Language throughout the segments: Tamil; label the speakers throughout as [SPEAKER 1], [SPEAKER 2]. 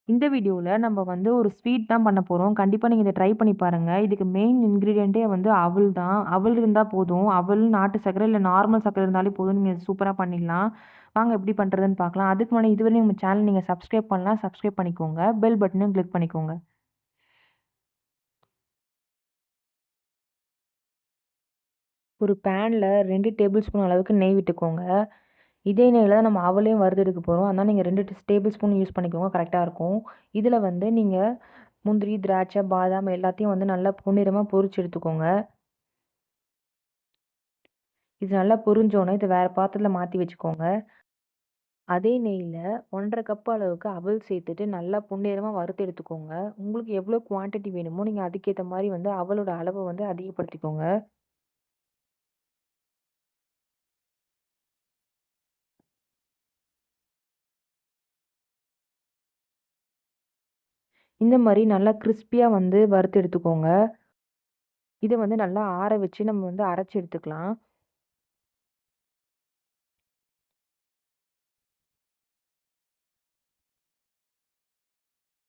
[SPEAKER 1] இந்த வீடியோல நம்ம வந்து ஒரு ஸ்வீட் தான் பண்ண போறோம். கண்டிப்பா நீங்க இத ட்ரை பண்ணி பாருங்க. இதுக்கு மெயின் இன்கிரீடியன்ட்டே வந்து அவல் தான். அவல் இருந்தா போதும். அவல், நாட்டு சர்க்கரை இல்ல நார்மல் சர்க்கரை இருந்தாலே போதும். நீங்க சூப்பரா பண்ணிடலாம். வாங்க எப்படி பண்றதுன்னு பார்க்கலாம். அதுக்கு முன்னாடி இதுவரையும் நம்ம சேனல் நீங்க சப்ஸ்கிரைப் பண்ணலாம், சப்ஸ்கிரைப் பண்ணிக்கோங்க. பெல் பட்டனையும் கிளிக் பண்ணிக்கோங்க. ஒரு பேன்ல 2 டேபிள் ஸ்பூன் அளவுக்கு நெய் விட்டுக்கோங்க. இதே நெய்யில தான் நம்ம அவலையும் வறுத்தெடுக்க போறோம். அதனால நீங்க 2 டேபிள் ஸ்பூன் யூஸ் பண்ணிக்கோங்க. கரெக்ட்டா இருக்கும். இதுல வந்து நீங்க முந்திரி, திராட்சை, பாதாம் எல்லாத்தையும் வந்து நல்லா பொன்னிறமா பொரிச்சு எடுத்துக்கோங்க. இது நல்லா பொரிஞ்சோனே இத வேற பாத்திரத்துல மாத்தி வச்சுக்கோங்க. அதே நெய்யில 1 1/2 கப் அளவுக்கு அவல் சேர்த்துட்டு நல்லா பொன்னிறமா வறுத்து எடுத்துக்கோங்க. உங்களுக்கு எவ்வளோ குவான்டிட்டி வேணுமோ நீங்க அதுக்கேத்த மாரி வந்து அவலோட அளவ வந்து அதிகப்படுத்திக்கோங்க. இந்த மாரி நல்லா கிரிஸ்பியா வந்து வறுத்து எடுத்துக்கோங்க. இத வந்து நல்லா ஆற வச்சு நம்ம வந்து அரைச்சு எடுத்துக்கலாம்.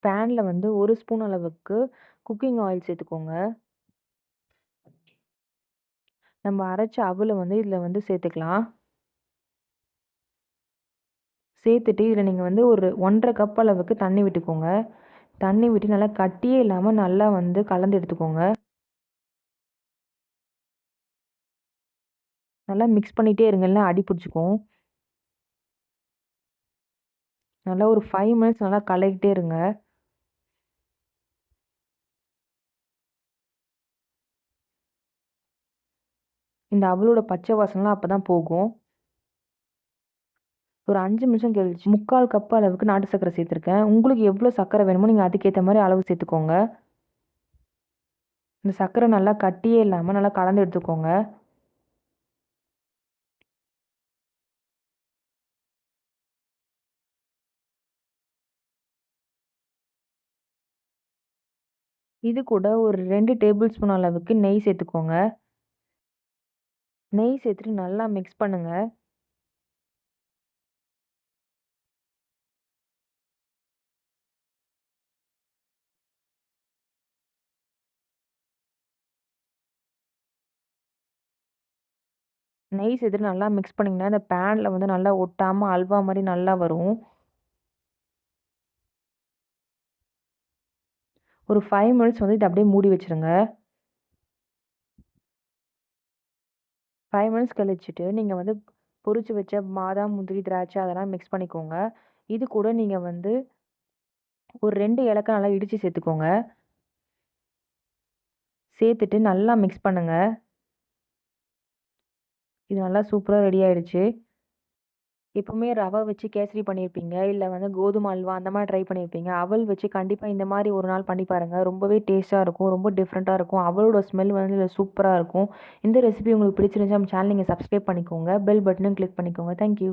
[SPEAKER 1] பேன்ல வந்து 1 ஸ்பூன் அளவுக்கு குக்கிங் ஆயில் சேர்த்துக்கோங்க. நம்ம அரைச்ச அவல வந்து இதுல வந்து சேர்த்துக்கலாம். சேர்த்துட்டு இதில நீங்க வந்து ஒரு 1 1/2 கப் அளவுக்கு தண்ணி விட்டுக்கோங்க. தண்ணி விட்டு நல்லா கட்டியே இல்லாம நல்லா வந்து கலந்து எடுத்துக்கோங்க. நல்லா மிக்ஸ் பண்ணிட்டே இருங்க. இல்லன்னா அடி பிடிச்சுக்கும். நல்லா ஒரு 5 மினிட்ஸ் நல்லா கலக்கிட்டே இருங்க. இந்த அவலோட பச்சை வாசனைலாம் அப்பதான் போகும். ஒரு 5 நிமிஷம் கழிச்சு 3/4 கப் அளவுக்கு நாட்டு சர்க்கரை சேர்த்துருக்கேன். உங்களுக்கு எவ்வளோ சர்க்கரை வேணுமோ நீங்க அதுக்கேத்த மாரி அளவு சேர்த்துக்கோங்க. இந்த சர்க்கரை நல்லா கட்டியே இல்லாம நல்லா கலந்து எடுத்துக்கோங்க. இது கூட ஒரு 2 டேபிள் ஸ்பூன் அளவுக்கு நெய் சேர்த்துக்கோங்க. நெய் சேர்த்துட்டு நல்லா மிக்ஸ் பண்ணுங்க. நெய் சேர்த்துட்டு நல்லா மிக்ஸ் பண்ணிங்கன்னா, இந்த பேன்ல வந்து நல்லா ஒட்டாம அல்வா மாரி நல்லா வரும். ஒரு 5 மினிட்ஸ் வந்து இத அப்படியே மூடி வச்சுருங்க. 5 மினிட்ஸ் கழிச்சுட்டு, நீங்க வந்து பொரிச்சு வச்ச பாதாம், முந்திரி, திராட்சை அதெல்லாம் மிக்ஸ் பண்ணிக்கோங்க. இது கூட நீங்க வந்து ஒரு 2 ஏலக்காய் நல்லா இடிச்சு சேர்த்துக்கோங்க. சேர்த்துட்டு நல்லா மிக்ஸ் பண்ணுங்க. இது நல்லா சூப்பரா ரெடி ஆயிடுச்சு. எப்பவுமே ரவ வச்சு கேசரி பண்ணியிருப்பீங்க. இல்ல வந்து கோதுமை அல்வா அந்த மாரி ட்ரை பண்ணியிருப்பீங்க. அவல் வச்சு கண்டிப்பா இந்த மாரி ஒரு நாள் பண்ணி பாருங்க. ரொம்பவே டேஸ்ட்டா இருக்கும். ரொம்ப டிஃப்ரெண்ட்டா இருக்கும். அவலோட ஸ்மெல் வந்து இதுல சூப்பரா இருக்கும். இந்த ரெசிபி உங்களுக்கு பிடிச்சிருந்துச்சா நம்ம சேனல் நீங்க சப்ஸ்கிரைப் பண்ணிக்கோங்க. பெல் பட்டனையும் கிளிக் பண்ணிக்கோங்க. Thank you.